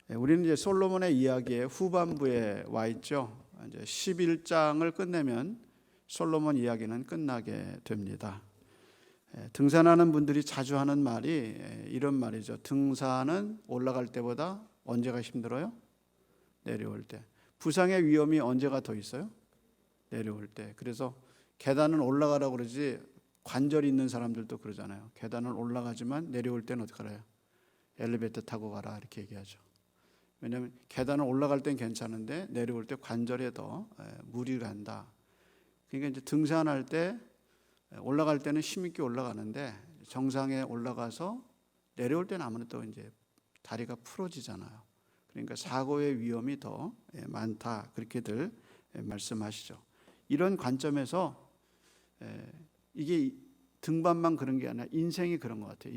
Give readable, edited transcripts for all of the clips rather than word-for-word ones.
우리는 이제 솔로몬의 이야기의 후반부에 와 있죠. 이제 11장을 끝내면 솔로몬 이야기는 끝나게 됩니다. 등산하는 분들이 자주 하는 말이 이런 말이죠. 등산은 올라갈 때보다 언제가 힘들어요? 내려올 때. 부상의 위험이 언제가 더 있어요? 내려올 때. 그래서 계단은 올라가라고 그러지 관절이 있는 사람들도 그러잖아요. 계단을 올라가지만 내려올 때는 어떻게 하래요? 엘리베이터 타고 가라 이렇게 얘기하죠. 왜냐하면 계단을 올라갈 땐 괜찮은데 내려올 때 관절에 더 무리가 간다. 그러니까 이제 등산할 때 올라갈 때는 힘있게 올라가는데 정상에 올라가서 내려올 때는 아무래도 이제 다리가 풀어지잖아요. 그러니까 사고의 위험이 더 많다 그렇게들 말씀하시죠. 이런 관점에서 이게 등반만 그런 게 아니라 인생이 그런 것 같아요.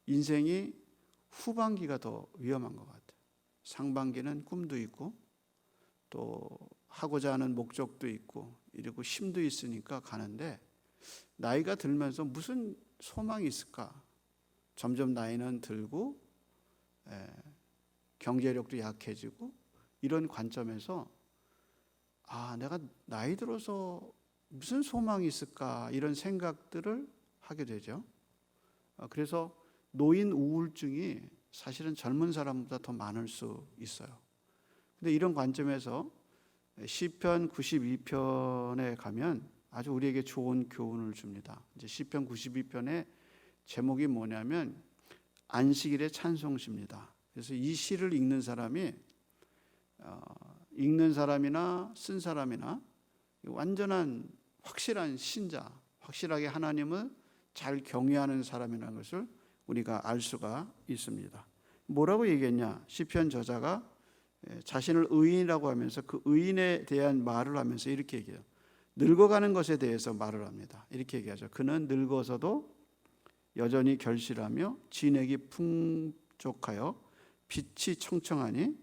인생이 후반기가 더 위험한 것 같아요. 상반기는 꿈도 있고 또 하고자 하는 목적도 있고 이러고 힘도 있으니까 가는데 나이가 들면서 무슨 소망이 있을까? 점점 나이는 들고 경제력도 약해지고 이런 관점에서 내가 나이 들어서 무슨 소망이 있을까? 이런 생각들을 하게 되죠. 그래서 노인 우울증이 사실은 젊은 사람보다 더 많을 수 있어요. 근데 이런 관점에서 시편 92편에 가면 아주 우리에게 좋은 교훈을 줍니다. 이제 시편 92편의 제목이 뭐냐면 안식일의 찬송시입니다. 그래서 이 시를 읽는 사람이 읽는 사람이나 쓴 사람이나 완전한 확실한 신자, 확실하게 하나님을 잘 경외하는 사람이라는 것을 우리가 알 수가 있습니다. 뭐라고 얘기했냐? 시편 저자가 자신을 의인이라고 하면서 그 의인에 대한 말을 하면서 이렇게 얘기해요. 늙어가는 것에 대해서 말을 합니다. 이렇게 얘기하죠. 그는 늙어서도 여전히 결실하며 진액이 풍족하여 빛이 청청하니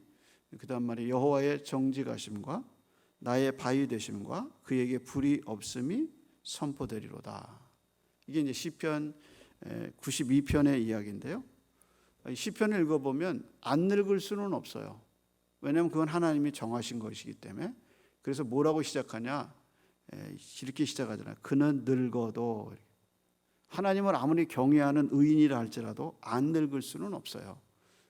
그 다음 말이 여호와의 정직하심과 나의 바위 되심과 그에게 불이 없음이 선포되리로다. 이게 이제 시편 92편의 이야기인데요. 시편을 읽어보면 안 늙을 수는 없어요. 왜냐하면 그건 하나님이 정하신 것이기 때문에. 그래서 뭐라고 시작하냐? 이렇게 시작하잖아요. 그는 늙어도 하나님을 아무리 경외하는 의인이라 할지라도 안 늙을 수는 없어요.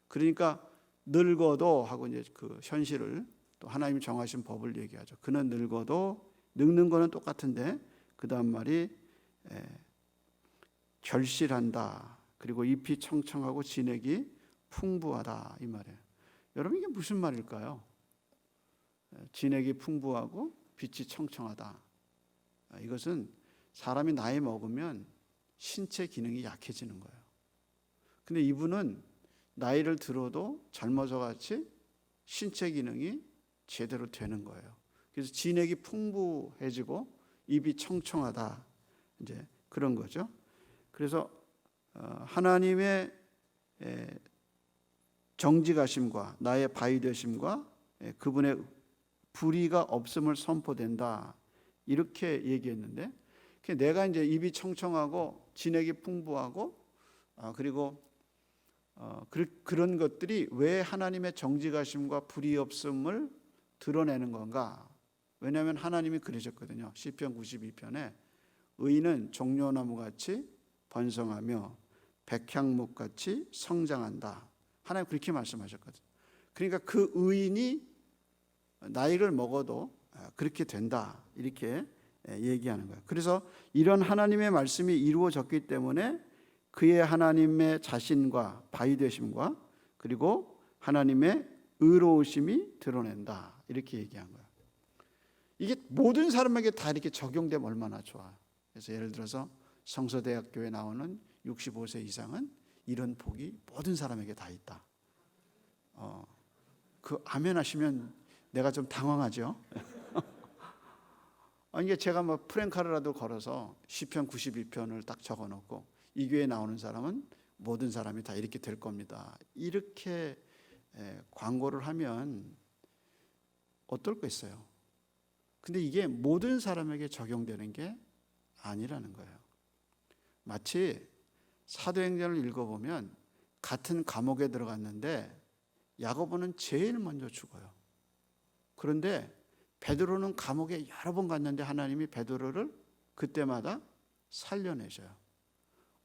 그러니까 늙어도 하고 이제 그 현실을 또 하나님이 정하신 법을 얘기하죠. 그는 늙어도 늙는 거는 똑같은데 그 다음 말이 결실한다. 그리고 잎이 청청하고 진액이 풍부하다 이 말이에요. 여러분 이게 무슨 말일까요? 진액이 풍부하고 빛이 청청하다. 이것은 사람이 나이 먹으면 신체 기능이 약해지는 거예요. 근데 이분은 나이를 들어도 젊어서 같이 신체 기능이 제대로 되는 거예요. 그래서 진액이 풍부해지고 입이 청청하다. 이제 그런 거죠. 그래서 하나님의 정직하심과 나의 바위 되심과 그분의 불의가 없음을 선포된다. 이렇게 얘기했는데 내가 이제 입이 청청하고 진액이 풍부하고 그리고 그런 것들이 왜 하나님의 정직하심과 불의 없음을 드러내는 건가? 왜냐하면 하나님이 그러셨거든요. 시편 92편에 의인은 종려나무같이 번성하며 백향목같이 성장한다. 하나님 그렇게 말씀하셨거든요. 그러니까 그 의인이 나이를 먹어도 그렇게 된다. 이렇게 얘기하는 거예요. 그래서 이런 하나님의 말씀이 이루어졌기 때문에 그의 하나님의 자신과 바위 되심과 그리고 하나님의 의로우심이 드러낸다. 이렇게 얘기한 거예요. 이게 모든 사람에게 다 이렇게 적용되면 얼마나 좋아요. 그래서 예를 들어서 성서대학교에 나오는 65세 이상은 이런 복이 모든 사람에게 다 있다. 그 아멘 하시면 내가 좀 당황하죠. 이게 제가 뭐 프랭카르라도 걸어서 시편 92편을 딱 적어놓고 이 교회에 나오는 사람은 모든 사람이 다 이렇게 될 겁니다. 이렇게 광고를 하면 어떨 거 있어요. 근데 이게 모든 사람에게 적용되는 게 아니라는 거예요. 마치 사도행전을 읽어보면 같은 감옥에 들어갔는데 야고보는 제일 먼저 죽어요. 그런데 베드로는 감옥에 여러 번 갔는데 하나님이 베드로를 그때마다 살려내셔요.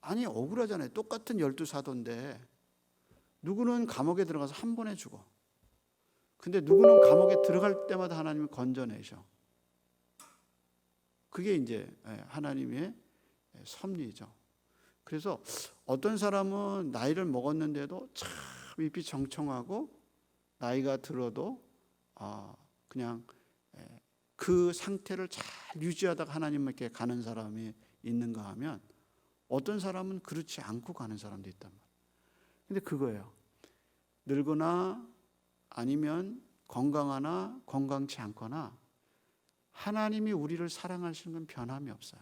아니 억울하잖아요. 똑같은 12사도인데 누구는 감옥에 들어가서 한 번에 죽어. 근데 누구는 감옥에 들어갈 때마다 하나님이 건져내셔. 그게 이제 하나님의 섭리죠. 그래서 어떤 사람은 나이를 먹었는데도 참 잎이 정청하고 나이가 들어도 그냥 그 상태를 잘 유지하다가 하나님께 가는 사람이 있는가 하면 어떤 사람은 그렇지 않고 가는 사람도 있단 말이에요. 근데 그거예요. 늙거나 아니면 건강하나 건강치 않거나 하나님이 우리를 사랑하시는 건 변함이 없어요.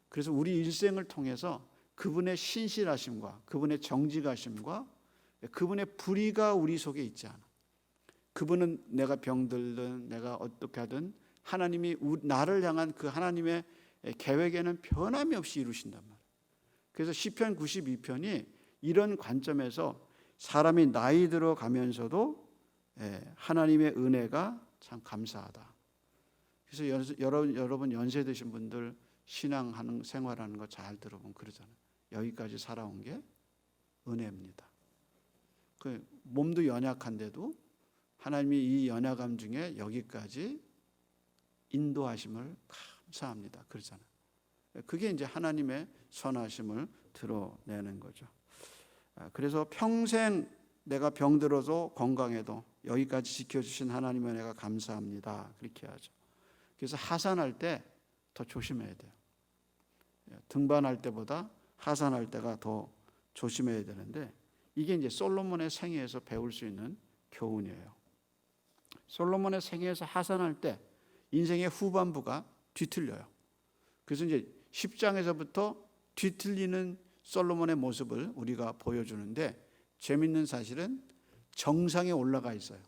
그래서 우리 일생을 통해서 그분의 신실하심과 그분의 정직하심과 그분의 불의가 우리 속에 있지 않아. 그분은 내가 병들든 내가 어떻게 하든 하나님이 나를 향한 그 하나님의 계획에는 변함이 없이 이루신단 말이에요. 그래서 시편 92편이 이런 관점에서 사람이 나이 들어가면서도 하나님의 은혜가 참 감사하다. 그래서 여러분 연세 드신 분들 신앙하는 생활하는 거 잘 들어보면 그러잖아요. 여기까지 살아온 게 은혜입니다. 그 몸도 연약한데도 하나님이 이 연약함 중에 여기까지 인도하심을 감사합니다. 그러잖아요. 그게 이제 하나님의 선하심을 드러내는 거죠. 그래서 평생 내가 병들어도 건강해도 여기까지 지켜주신 하나님의 은혜가 감사합니다. 그렇게 하죠. 그래서 하산할 때 더 조심해야 돼요. 등반할 때보다 하산할 때가 더 조심해야 되는데 이게 이제 솔로몬의 생애에서 배울 수 있는 교훈이에요. 솔로몬의 생애에서 하산할 때 인생의 후반부가 뒤틀려요. 그래서 이제 10장에서부터 뒤틀리는 솔로몬의 모습을 우리가 보여주는데 재밌는 사실은 정상에 올라가 있어요.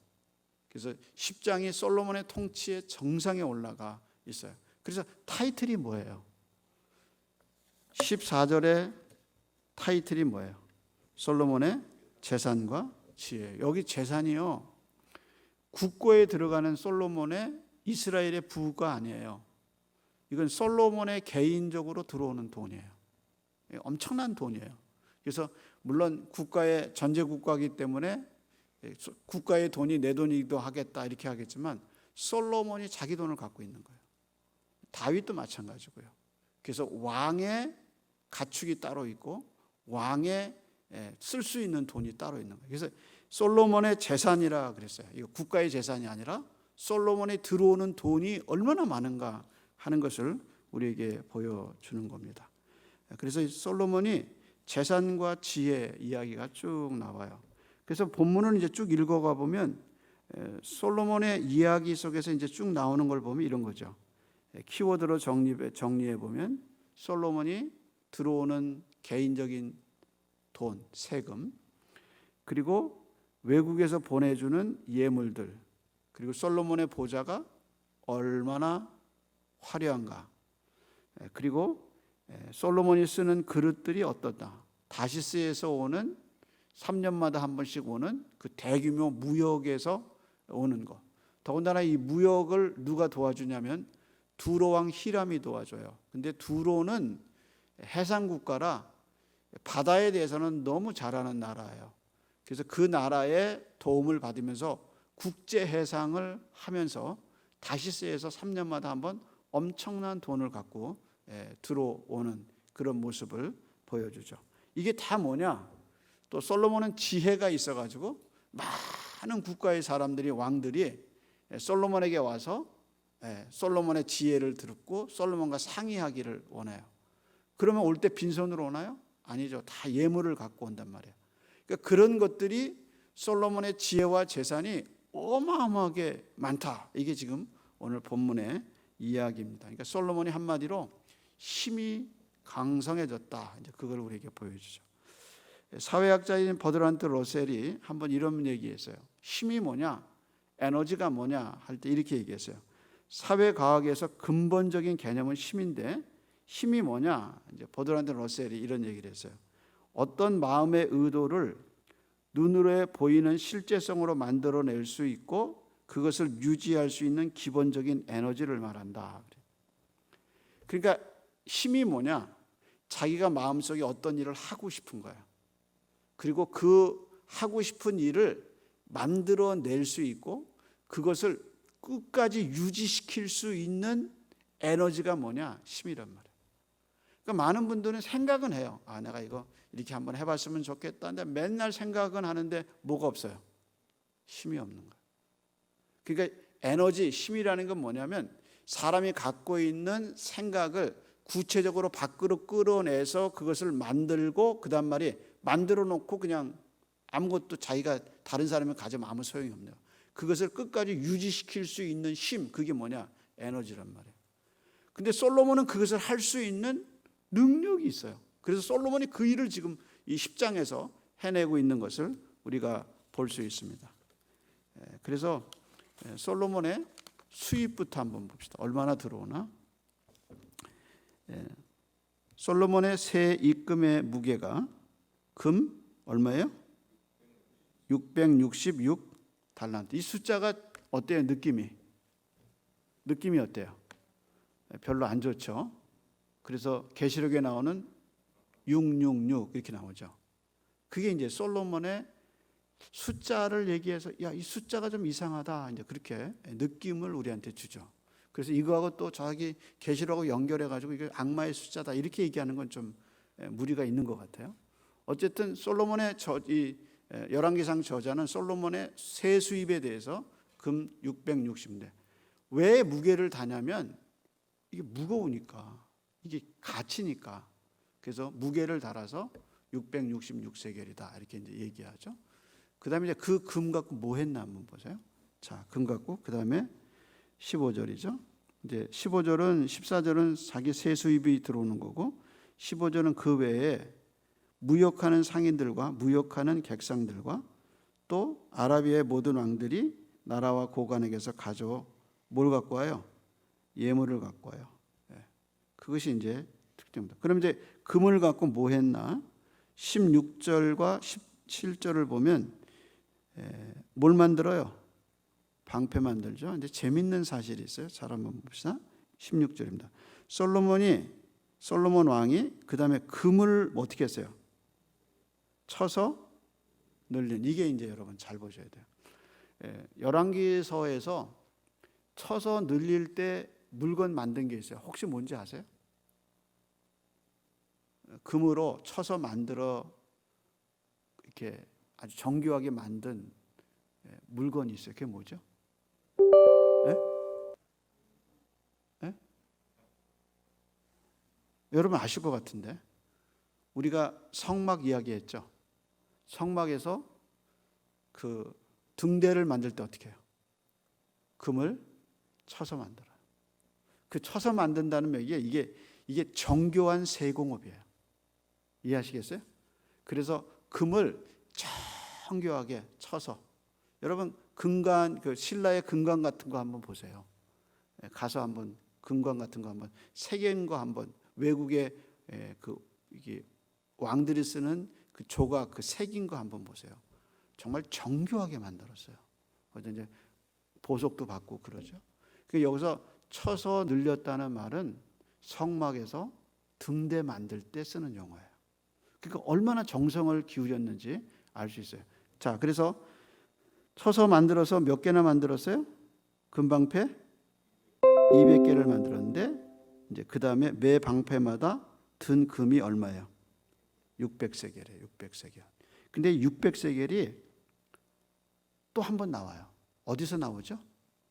그래서 10장이 솔로몬의 통치의 정상에 올라가 있어요. 그래서 타이틀이 뭐예요? 14절의 타이틀이 뭐예요? 솔로몬의 재산과 지혜. 여기 재산이요. 국고에 들어가는 솔로몬의 이스라엘의 부가 아니에요. 이건 솔로몬의 개인적으로 들어오는 돈이에요. 엄청난 돈이에요. 그래서 물론 국가의 전제 국가이기 때문에 국가의 돈이 내 돈이기도 하겠다 이렇게 하겠지만 솔로몬이 자기 돈을 갖고 있는 거예요. 다윗도 마찬가지고요. 그래서 왕의 가축이 따로 있고 왕의 쓸 수 있는 돈이 따로 있는 거예요. 그래서 솔로몬의 재산이라 그랬어요. 이거 국가의 재산이 아니라 솔로몬에 들어오는 돈이 얼마나 많은가 하는 것을 우리에게 보여주는 겁니다. 그래서 솔로몬이 재산과 지혜 이야기가 쭉 나와요. 그래서 본문을 이제 쭉 읽어가 보면 솔로몬의 이야기 속에서 이제 쭉 나오는 걸 보면 이런 거죠. 키워드로 정리해 보면 솔로몬이 들어오는 개인적인 돈, 세금, 그리고 외국에서 보내주는 예물들, 그리고 솔로몬의 보좌가 얼마나 화려한가, 그리고 솔로몬이 쓰는 그릇들이 어떻다. 다시스에서 오는 3년마다 한 번씩 오는 그 대규모 무역에서 오는 것. 더군다나 이 무역을 누가 도와주냐면 두로왕 히람이 도와줘요. 근데 두로는 해상국가라 바다에 대해서는 너무 잘하는 나라예요. 그래서 그 나라의 도움을 받으면서 국제 해상을 하면서 다시스에서 3년마다 한번 엄청난 돈을 갖고 들어오는 그런 모습을 보여주죠. 이게 다 뭐냐? 또 솔로몬은 지혜가 있어가지고 많은 국가의 사람들이 왕들이 솔로몬에게 와서 솔로몬의 지혜를 듣고 솔로몬과 상의하기를 원해요. 그러면 올 때 빈손으로 오나요? 아니죠. 다 예물을 갖고 온단 말이에요. 그러니까 그런 것들이 솔로몬의 지혜와 재산이 어마어마하게 많다. 이게 지금 오늘 본문의 이야기입니다. 그러니까 솔로몬이 한마디로 힘이 강성해졌다. 이제 그걸 우리에게 보여주죠. 사회학자인 버드란트 러셀이 한번 이런 얘기했어요. 힘이 뭐냐? 에너지가 뭐냐? 할 때 이렇게 얘기했어요. 사회과학에서 근본적인 개념은 힘인데 힘이 뭐냐? 이제 버드란트 러셀이 이런 얘기를 했어요. 어떤 마음의 의도를 눈으로 보이는 실제성으로 만들어낼 수 있고 그것을 유지할 수 있는 기본적인 에너지를 말한다. 그러니까 힘이 뭐냐? 자기가 마음속에 어떤 일을 하고 싶은 거야. 그리고 그 하고 싶은 일을 만들어낼 수 있고 그것을 끝까지 유지시킬 수 있는 에너지가 뭐냐? 힘이란 말이에요. 그러니까 많은 분들은 생각은 해요. 내가 이거 이렇게 한번 해봤으면 좋겠다. 근데 맨날 생각은 하는데 뭐가 없어요? 힘이 없는 거예요. 그러니까 에너지, 힘이라는 건 뭐냐면 사람이 갖고 있는 생각을 구체적으로 밖으로 끌어내서 그것을 만들고 그다음 말이 만들어 놓고 그냥 아무것도 자기가 다른 사람이 가지면 아무 소용이 없네요. 그것을 끝까지 유지시킬 수 있는 힘, 그게 뭐냐? 에너지란 말이에요. 근데 솔로몬은 그것을 할 수 있는 능력이 있어요. 그래서 솔로몬이 그 일을 지금 이 10장에서 해내고 있는 것을 우리가 볼 수 있습니다. 그래서 솔로몬의 수입부터 한번 봅시다. 얼마나 들어오나? 솔로몬의 새 입금의 무게가 금 얼마예요? 666달란트. 이 숫자가 어때요? 느낌이 어때요? 별로 안 좋죠. 그래서 계시록에 나오는 666 이렇게 나오죠. 그게 이제 솔로몬의 숫자를 얘기해서 이 숫자가 좀 이상하다 이제 그렇게 느낌을 우리한테 주죠. 그래서 이거하고 또 자기 계시록하고 연결해 가지고 이게 악마의 숫자다 이렇게 얘기하는 건 좀 무리가 있는 것 같아요. 어쨌든 솔로몬의 이 열왕기상 저자는 솔로몬의 세 수입에 대해서 금 660대 왜 무게를 다냐면 이게 무거우니까 이게 가치니까 그래서 무게를 달아서 666세겔이다 이렇게 이제 얘기하죠. 그다음에 이제 그 금 갖고 뭐 했나 한번 보세요. 자, 금 갖고 그다음에 15절이죠. 이제 15절은 14절은 자기 세 수입이 들어오는 거고 15절은 그 외에 무역하는 상인들과 무역하는 객상들과 또 아라비아의 모든 왕들이 나라와 고관에게서 가져 뭘 갖고 와요? 예물을 갖고 와요. 그것이 이제 특징입니다. 그럼 이제 금을 갖고 뭐 했나? 16절과 17절을 보면 뭘 만들어요? 방패 만들죠. 근데 재밌는 사실이 있어요. 잘 한번 봅시다. 16절입니다. 솔로몬 왕이 그다음에 금을 어떻게 했어요? 쳐서 늘린. 이게 이제 여러분 잘 보셔야 돼요. 열왕기서에서 쳐서 늘릴 때 물건 만든 게 있어요. 혹시 뭔지 아세요? 금으로 쳐서 만들어 이렇게 아주 정교하게 만든 물건이 있어요. 그게 뭐죠? 여러분 아실 것 같은데 우리가 성막 이야기했죠. 성막에서 그 등대를 만들 때 어떻게 해요? 금을 쳐서 만들어요. 그 쳐서 만든다는 게 이게 정교한 세공업이에요. 이해하시겠어요? 그래서 금을 정교하게 쳐서 여러분 금관 그 신라의 금관 같은 거 한번 보세요. 가서 한번 금관 같은 거 한번 새긴 거 한번 외국의 그 이게 왕들이 쓰는 그 조각 그 새긴 거 한번 보세요. 정말 정교하게 만들었어요. 어제 이제 보석도 받고 그러죠. 그 여기서 쳐서 늘렸다는 말은 성막에서 등대 만들 때 쓰는 용어예요. 그러니까 얼마나 정성을 기울였는지 알 수 있어요. 자, 그래서 쳐서 만들어서 몇 개나 만들었어요? 금방패 200개를 만들었는데 이제 그 다음에 매 방패마다 든 금이 얼마예요? 600세겔이에요. 600세겔. 근데 600세겔이 또 한 번 나와요. 어디서 나오죠?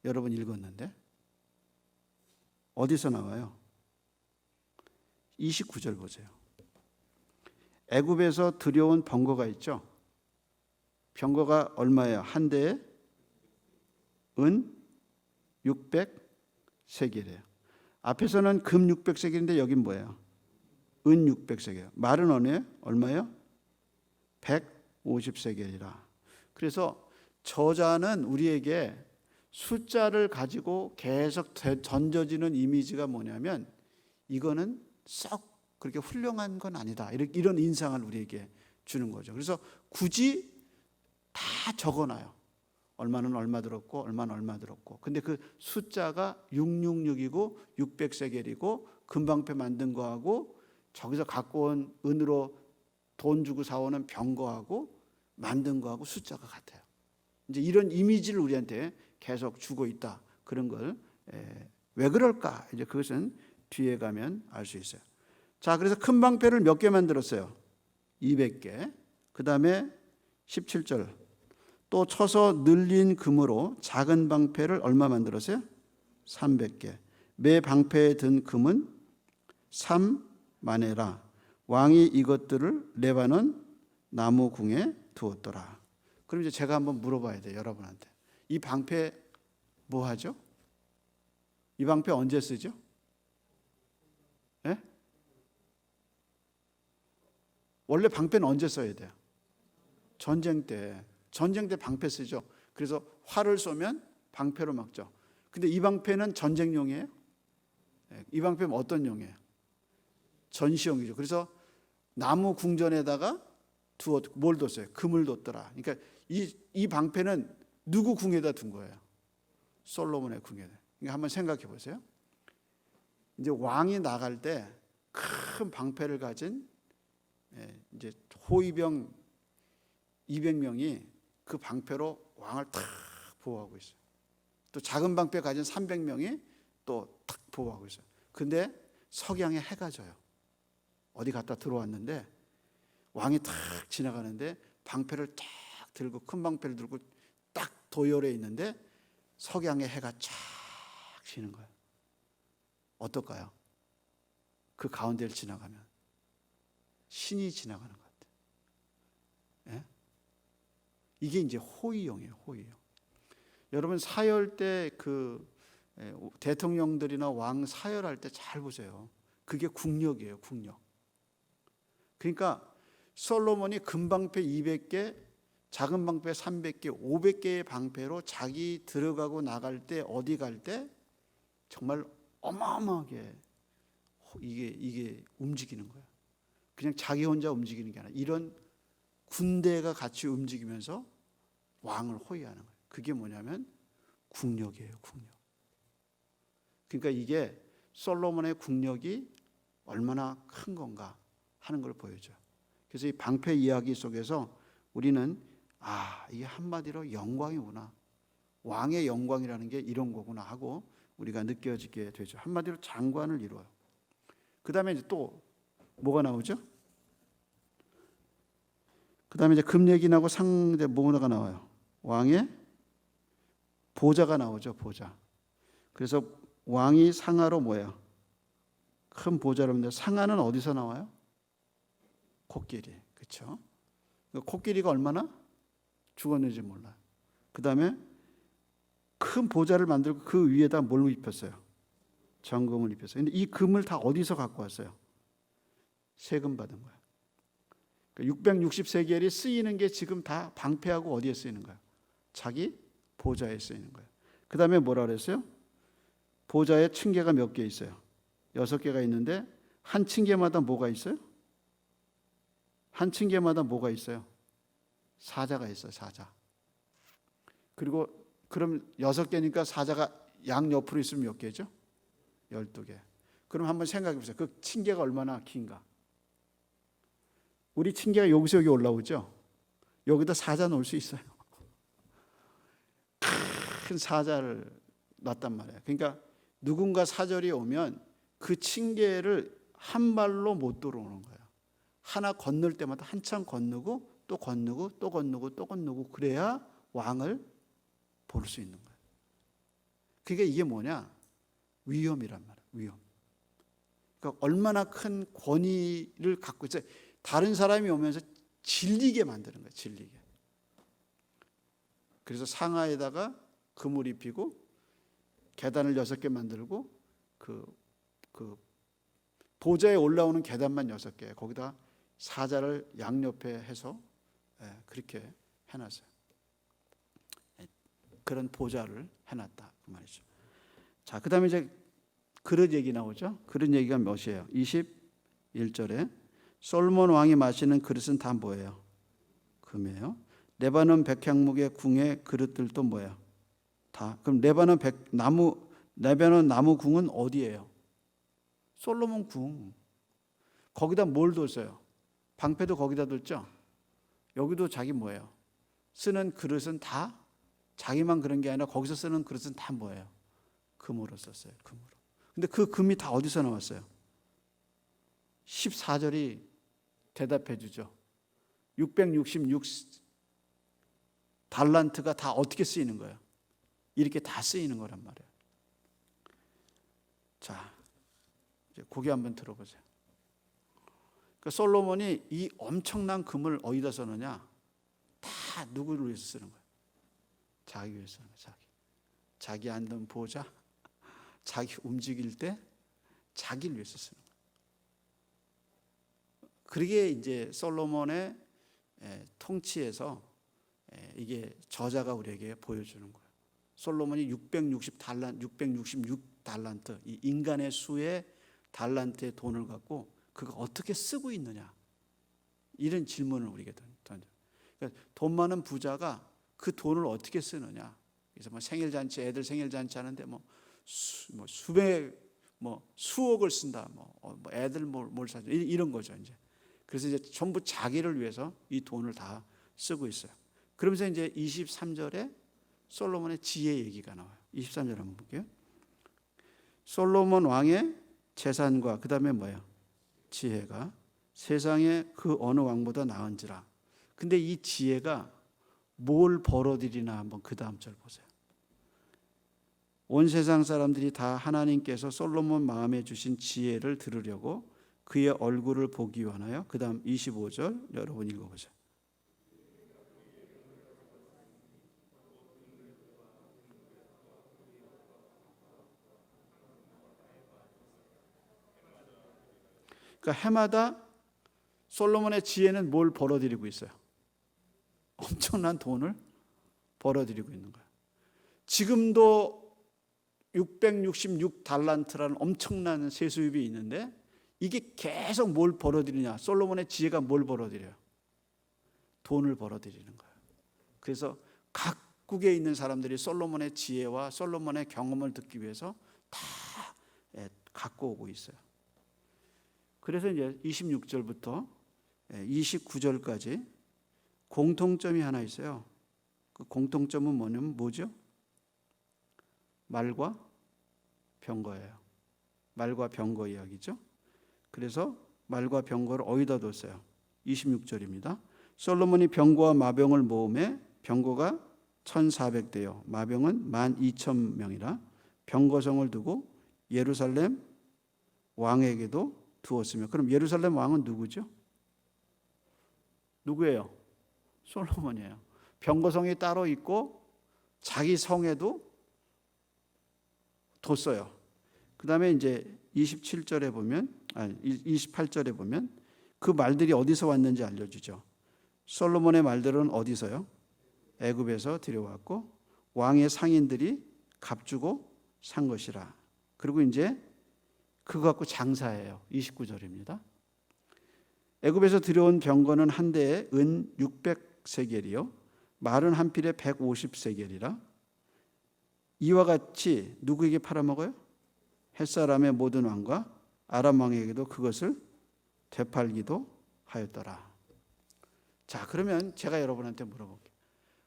여러분 읽었는데 어디서 나와요? 29절 보세요. 애굽에서 들여온 병거가 있죠. 병거가 얼마예요? 한 대에 은 600세겔이에요. 앞에서는 금 600세겔인데 여긴 뭐예요? 은 600세겔. 말은 얼마예요? 150세겔이라. 그래서 저자는 우리에게 숫자를 가지고 계속 던져지는 이미지가 뭐냐면 이거는 썩 그렇게 훌륭한 건 아니다. 이런 인상을 우리에게 주는 거죠. 그래서 굳이 적어놔요. 얼마는 얼마 들었고 얼마는 얼마 들었고. 근데 그 숫자가 666이고 600세겔이고 금방패 만든 거하고 저기서 갖고 온 은으로 돈 주고 사오는 병거하고 만든 거하고 숫자가 같아요. 이제 이런 이미지를 우리한테 계속 주고 있다. 그런 걸 왜 그럴까? 이제 그것은 뒤에 가면 알 수 있어요. 자, 그래서 큰 방패를 몇 개 만들었어요? 200개. 그 다음에 17절. 또 쳐서 늘린 금으로 작은 방패를 얼마 만들었어요? 300개. 매 방패에 든 금은 3마네라. 왕이 이것들을 레바논 나무 궁에 두었더라. 그럼 이제 제가 한번 물어봐야 돼요, 여러분한테. 이 방패 뭐 하죠? 이 방패 언제 쓰죠? 예? 원래 방패는 언제 써야 돼요? 전쟁 때. 전쟁 때 방패 쓰죠. 그래서 활을 쏘면 방패로 막죠. 근데 이 방패는 전쟁용이에요? 이 방패는 어떤 용이에요? 전시용이죠. 그래서 나무 궁전에다가 뭘 뒀어요? 금을 뒀더라. 그러니까 이 방패는 누구 궁에다 둔 거예요? 솔로몬의 궁에다. 그러니까 한번 생각해 보세요. 이제 왕이 나갈 때 큰 방패를 가진 이제 호위병 200명이 그 방패로 왕을 탁 보호하고 있어요. 또 작은 방패 가진 300명이 또 탁 보호하고 있어요. 근데 석양에 해가 져요. 어디 갔다 들어왔는데 왕이 탁 지나가는데 방패를 딱 들고 큰 방패를 들고 딱 도열에 있는데 석양에 해가 쫙 지는 거예요. 어떨까요? 그 가운데를 지나가면 신이 지나가는 것 같아요. 예? 이게 이제 호위용이에요. 호위용. 여러분 사열 때 그 대통령들이나 왕 사열할 때 잘 보세요. 그게 국력이에요. 국력. 그러니까 솔로몬이 금방패 200개, 작은 방패 300개, 500개의 방패로 자기 들어가고 나갈 때 어디 갈 때 정말 어마어마하게 이게 움직이는 거예요. 그냥 자기 혼자 움직이는 게 아니라 이런 군대가 같이 움직이면서 왕을 호위하는 거예요. 그게 뭐냐면 국력이에요. 국력. 그러니까 이게 솔로몬의 국력이 얼마나 큰 건가 하는 걸 보여줘요. 그래서 이 방패 이야기 속에서 우리는 이게 한마디로 영광이구나. 왕의 영광이라는 게 이런 거구나 하고 우리가 느껴지게 되죠. 한마디로 장관을 이루어요. 그 다음에 이제 또 뭐가 나오죠? 그 다음에 이제 금 얘기 나고 상대 뭐가 나와요? 왕의 보좌가 나오죠. 보좌. 그래서 왕이 상하로 뭐예요? 큰 보좌를 만들. 상하는 어디서 나와요? 코끼리. 그렇죠? 코끼리가 얼마나 죽었는지 몰라요. 그 다음에 큰 보좌를 만들고 그 위에다 뭘 입혔어요? 정금을 입혔어요. 근데 이 금을 다 어디서 갖고 왔어요? 세금 받은 거예요. 660세겔이 쓰이는 게 지금 다 방패하고 어디에 쓰이는 거예요? 자기 보좌에 쓰이는 거예요. 그 다음에 뭐라 그랬어요? 보좌에 층계가 몇 개 있어요? 6개가 있는데 한 층계마다 뭐가 있어요? 한 층계마다 뭐가 있어요? 사자가 있어요. 사자. 그리고 그럼 6개니까 사자가 양 옆으로 있으면 몇 개죠? 12개. 그럼 한번 생각해 보세요. 그 층계가 얼마나 긴가? 우리 층계가 여기서 여기 올라오죠? 여기다 사자 놓을 수 있어요. 큰 사자를 놨단 말이에요. 그러니까 누군가 사절이 오면 그 층계를 한 발로 못 들어오는 거예요. 하나 건널 때마다 한참 건너고 또 건너고 또 건너고 또 건너고 그래야 왕을 볼 수 있는 거예요. 그게 이게 뭐냐? 위엄이란 말이에요. 위엄. 그러니까 얼마나 큰 권위를 갖고 있어요. 다른 사람이 오면서 질리게 만드는 거예요. 질리게. 그래서 상하에다가 금을 입히고 계단을 6개 만들고 그 보좌에 올라오는 계단만 6개. 거기다 사자를 양옆에 해서 그렇게 해놨어요. 그런 보좌를 해놨다 그 말이죠. 자, 그다음에 이제 그릇 얘기 나오죠. 그릇 얘기가 몇이에요? 21절에 솔몬 왕이 마시는 그릇은 다 뭐예요? 금이에요. 레바논 백향목의 궁의 그릇들도 뭐야? 다. 그럼 레바논 나무 궁은 어디예요? 솔로몬 궁. 거기다 뭘 뒀어요? 방패도 거기다 뒀죠? 여기도 자기 뭐예요? 쓰는 그릇은 다 자기만 그런 게 아니라 거기서 쓰는 그릇은 다 뭐예요? 금으로 썼어요. 금으로. 근데 그 금이 다 어디서 나왔어요? 14절이 대답해 주죠. 666 달란트가 다 어떻게 쓰이는 거예요? 이렇게 다 쓰이는 거란 말이에요. 자, 이제 고개 한번 들어보세요. 그러니까 솔로몬이 이 엄청난 금을 어디다 써느냐? 다 누구를 위해서 쓰는 거예요? 자기 위해서 쓰는 거예요. 자기 앉는 보좌, 자기 움직일 때 자기를 위해서 쓰는 거예요. 그러게 이제 솔로몬의 통치에서 이게 저자가 우리에게 보여주는 거예요. 솔로몬이 666달란트, 이 인간의 수의 달란트의 돈을 갖고 그거 어떻게 쓰고 있느냐, 이런 질문을 우리에게 던져. 그러니까 돈 많은 부자가 그 돈을 어떻게 쓰느냐. 그래서 뭐 생일잔치, 애들 생일잔치 하는데 수억을 쓴다. 애들 뭘 사줘, 이런 거죠 이제. 그래서 이제 전부 자기를 위해서 이 돈을 다 쓰고 있어요. 그러면서 이제 23절에 솔로몬의 지혜 얘기가 나와요. 23절 한번 볼게요. 솔로몬 왕의 재산과 그 다음에 뭐예요? 지혜가 세상에 그 어느 왕보다 나은지라. 근데 이 지혜가 뭘 벌어들이나 한번 그 다음 절 보세요. 온 세상 사람들이 다 하나님께서 솔로몬 마음에 주신 지혜를 들으려고 그의 얼굴을 보기 원하여. 그 다음 25절 여러분 읽어보세요. 그러니까 해마다 솔로몬의 지혜는 뭘 벌어들이고 있어요? 엄청난 돈을 벌어들이고 있는 거예요. 지금도 666달란트라는 엄청난 세수입이 있는데 이게 계속 뭘 벌어들이냐? 솔로몬의 지혜가 뭘 벌어들여요? 돈을 벌어들이는 거예요. 그래서 각국에 있는 사람들이 솔로몬의 지혜와 솔로몬의 경험을 듣기 위해서 다 갖고 오고 있어요. 그래서 이제 26절부터 29절까지 공통점이 하나 있어요. 그 공통점은 뭐죠? 말과 병거예요. 말과 병거 이야기죠. 그래서 말과 병거를 어디다 뒀어요? 26절입니다. 솔로몬이 병거와 마병을 모음에 병거가 1400대요. 마병은 12,000명이라 병거성을 두고 예루살렘 왕에게도 두었으며. 그럼 예루살렘 왕은 누구죠? 누구예요? 솔로몬이에요. 병거성이 따로 있고 자기 성에도 뒀어요. 그 다음에 이제 28절에 보면 그 말들이 어디서 왔는지 알려주죠. 솔로몬의 말들은 어디서요? 애굽에서 들여왔고 왕의 상인들이 값주고 산 것이라. 그리고 이제 그거 갖고 장사해요. 29절입니다. 애굽에서 들여온 병거는 한 대에 은 600세겔이요. 말은 한 필에 150세겔이라. 이와 같이 누구에게 팔아먹어요? 햇사람의 모든 왕과 아람 왕에게도 그것을 되팔기도 하였더라. 자, 그러면 제가 여러분한테 물어볼게요.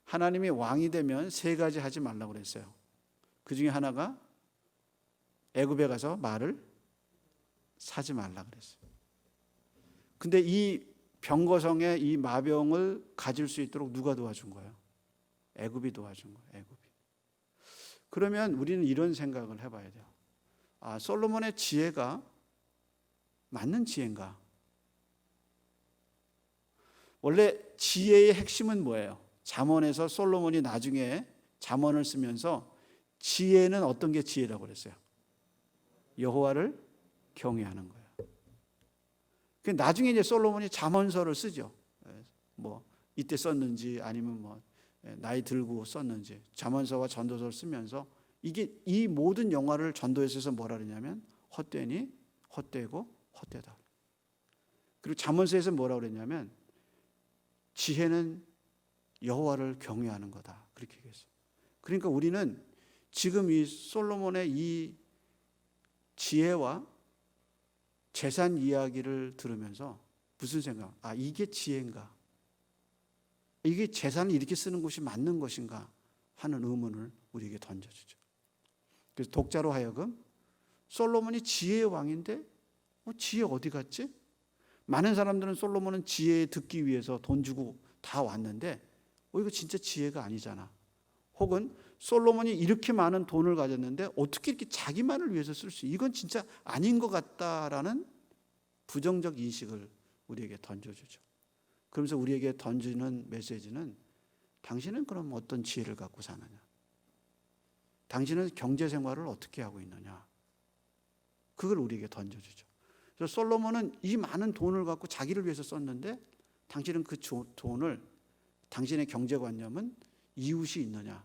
하나님이 왕이 되면 세 가지 하지 말라고 그랬어요. 그 중에 하나가 애굽에 가서 말을 사지 말라 그랬어요. 근데 이 병거성에 이 마병을 가질 수 있도록 누가 도와준 거예요? 애굽이 도와준 거예요. 애굽이. 그러면 우리는 이런 생각을 해봐야 돼요. 아, 솔로몬의 지혜가 맞는 지혜인가? 원래 지혜의 핵심은 뭐예요? 잠언에서 솔로몬이 나중에 잠언을 쓰면서 지혜는 어떤 게 지혜라고 그랬어요? 여호와를 경외하는 거예요. 나중에 이제 솔로몬이 잠언서를 쓰죠. 뭐 이때 썼는지 아니면 뭐 나이 들고 썼는지 잠언서와 전도서를 쓰면서 이게 이 모든 영화를 전도에서 뭐라 그러냐면 헛되니 헛되고 헛되다. 그리고 잠언서에서 뭐라 그랬냐면 지혜는 여호와를 경외하는 거다. 그렇게 얘기했어요. 그러니까 우리는 지금 이 솔로몬의 이 지혜와 재산 이야기를 들으면서 무슨 생각? 이게 지혜인가? 이게 재산을 이렇게 쓰는 것이 맞는 것인가? 하는 의문을 우리에게 던져주죠. 그래서 독자로 하여금 솔로몬이 지혜의 왕인데 지혜 어디 갔지? 많은 사람들은 솔로몬은 지혜 듣기 위해서 돈 주고 다 왔는데 이거 진짜 지혜가 아니잖아. 혹은 솔로몬이 이렇게 많은 돈을 가졌는데 어떻게 이렇게 자기만을 위해서 쓸 수, 이건 진짜 아닌 것 같다라는 부정적 인식을 우리에게 던져주죠. 그러면서 우리에게 던지는 메시지는 당신은 그럼 어떤 지혜를 갖고 사느냐? 당신은 경제 생활을 어떻게 하고 있느냐? 그걸 우리에게 던져주죠. 그래서 솔로몬은 이 많은 돈을 갖고 자기를 위해서 썼는데 당신은 그 돈을, 당신의 경제관념은 이웃이 있느냐?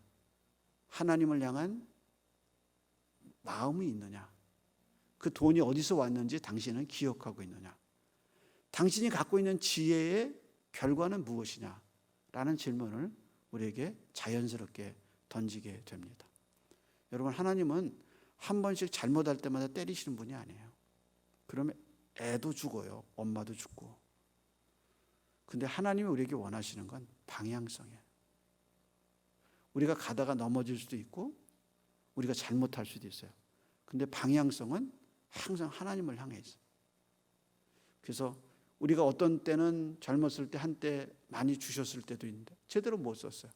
하나님을 향한 마음이 있느냐? 그 돈이 어디서 왔는지 당신은 기억하고 있느냐? 당신이 갖고 있는 지혜의 결과는 무엇이냐? 라는 질문을 우리에게 자연스럽게 던지게 됩니다. 여러분, 하나님은 한 번씩 잘못할 때마다 때리시는 분이 아니에요. 그러면 애도 죽어요. 엄마도 죽고. 근데 하나님이 우리에게 원하시는 건 방향성이에요. 우리가 가다가 넘어질 수도 있고 우리가 잘못할 수도 있어요. 근데 방향성은 항상 하나님을 향해 있어요. 그래서 우리가 어떤 때는 젊었을 때 한때 많이 주셨을 때도 있는데 제대로 못 썼어요.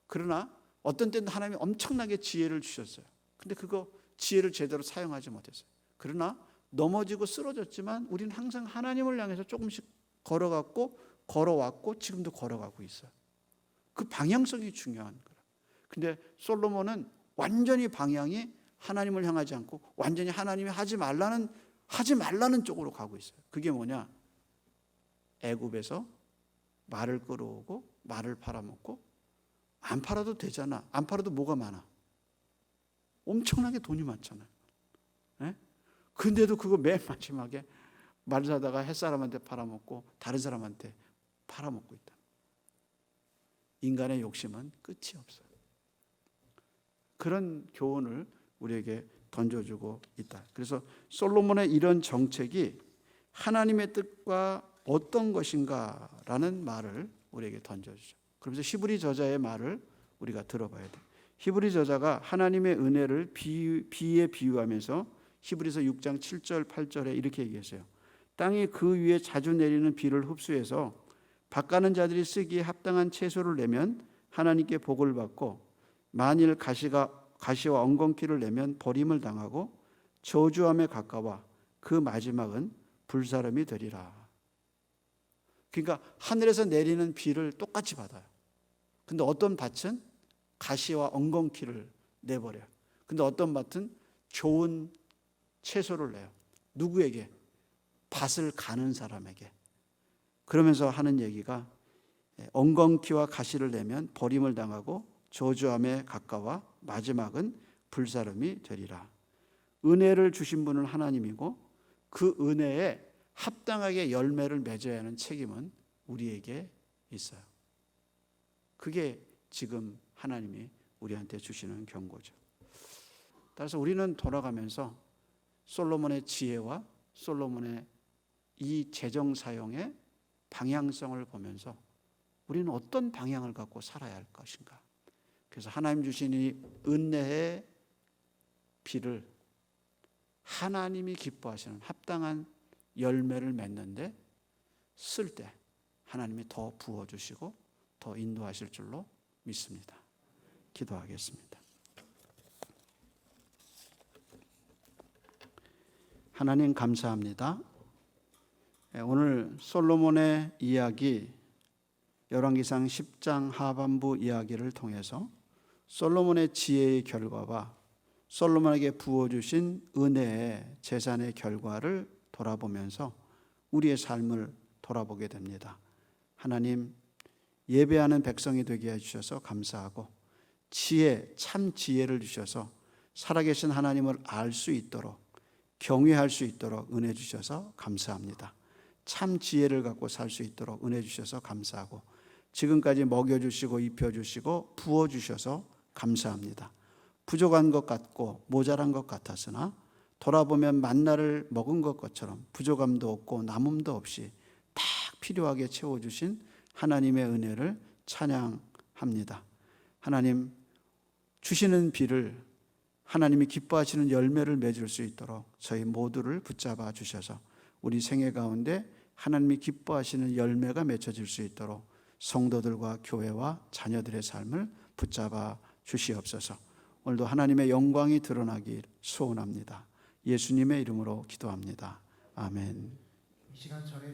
그러나 어떤 때는 하나님이 엄청나게 지혜를 주셨어요. 근데 그거 지혜를 제대로 사용하지 못했어요. 그러나 넘어지고 쓰러졌지만 우리는 항상 하나님을 향해서 조금씩 걸어왔고 지금도 걸어가고 있어요. 그 방향성이 중요한 거예요. 근데 솔로몬은 완전히 방향이 하나님을 향하지 않고 완전히 하나님이 하지 말라는 쪽으로 가고 있어요. 그게 뭐냐? 애굽에서 말을 끌어오고 말을 팔아먹고, 안 팔아도 되잖아. 안 팔아도 뭐가 많아? 엄청나게 돈이 많잖아요. 네? 근데도 그거 맨 마지막에 말 사다가 햇사람한테 팔아먹고 다른 사람한테 팔아먹고 있다. 인간의 욕심은 끝이 없어요. 그런 교훈을 우리에게 던져주고 있다. 그래서 솔로몬의 이런 정책이 하나님의 뜻과 어떤 것인가라는 말을 우리에게 던져주죠. 그러면서 히브리 저자의 말을 우리가 들어봐야 돼요. 히브리 저자가 하나님의 은혜를 비에 비유하면서 히브리서 6장 7절 8절에 이렇게 얘기했어요. 땅이 그 위에 자주 내리는 비를 흡수해서 밭가는 자들이 쓰기에 합당한 채소를 내면 하나님께 복을 받고, 만일 가시와 엉겅퀴를 내면 버림을 당하고 저주함에 가까워 그 마지막은 불사름이 되리라. 그러니까 하늘에서 내리는 비를 똑같이 받아요. 근데 어떤 밭은 가시와 엉겅퀴를 내버려요. 근데 어떤 밭은 좋은 채소를 내요. 누구에게? 밭을 가는 사람에게. 그러면서 하는 얘기가 엉겅퀴와 가시를 내면 버림을 당하고 저주함에 가까워 마지막은 불사름이 되리라. 은혜를 주신 분은 하나님이고 그 은혜에 합당하게 열매를 맺어야 하는 책임은 우리에게 있어요. 그게 지금 하나님이 우리한테 주시는 경고죠. 따라서 우리는 돌아가면서 솔로몬의 지혜와 솔로몬의 이 재정 사용의 방향성을 보면서 우리는 어떤 방향을 갖고 살아야 할 것인가. 그래서 하나님 주신 이 은혜의 비를 하나님이 기뻐하시는 합당한 열매를 맺는데 쓸 때 하나님이 더 부어주시고 더 인도하실 줄로 믿습니다. 기도하겠습니다. 하나님 감사합니다. 오늘 솔로몬의 이야기, 열왕기상 10장 하반부 이야기를 통해서 솔로몬의 지혜의 결과와 솔로몬에게 부어주신 은혜의 재산의 결과를 돌아보면서 우리의 삶을 돌아보게 됩니다. 하나님, 예배하는 백성이 되게 해주셔서 감사하고 참 지혜를 주셔서 살아계신 하나님을 알 수 있도록, 경외할 수 있도록 은혜 주셔서 감사합니다. 참 지혜를 갖고 살 수 있도록 은혜 주셔서 감사하고, 지금까지 먹여주시고 입혀주시고 부어주셔서 감사합니다. 부족한 것 같고 모자란 것 같았으나 돌아보면 만나를 먹은 것처럼 부족함도 없고 남음도 없이 딱 필요하게 채워주신 하나님의 은혜를 찬양합니다. 하나님 주시는 비를 하나님이 기뻐하시는 열매를 맺을 수 있도록 저희 모두를 붙잡아 주셔서 우리 생애 가운데 하나님이 기뻐하시는 열매가 맺혀질 수 있도록 성도들과 교회와 자녀들의 삶을 붙잡아 주시옵소서. 오늘도 하나님의 영광이 드러나길 소원합니다. 예수님의 이름으로 기도합니다. 아멘. 이 시간 전에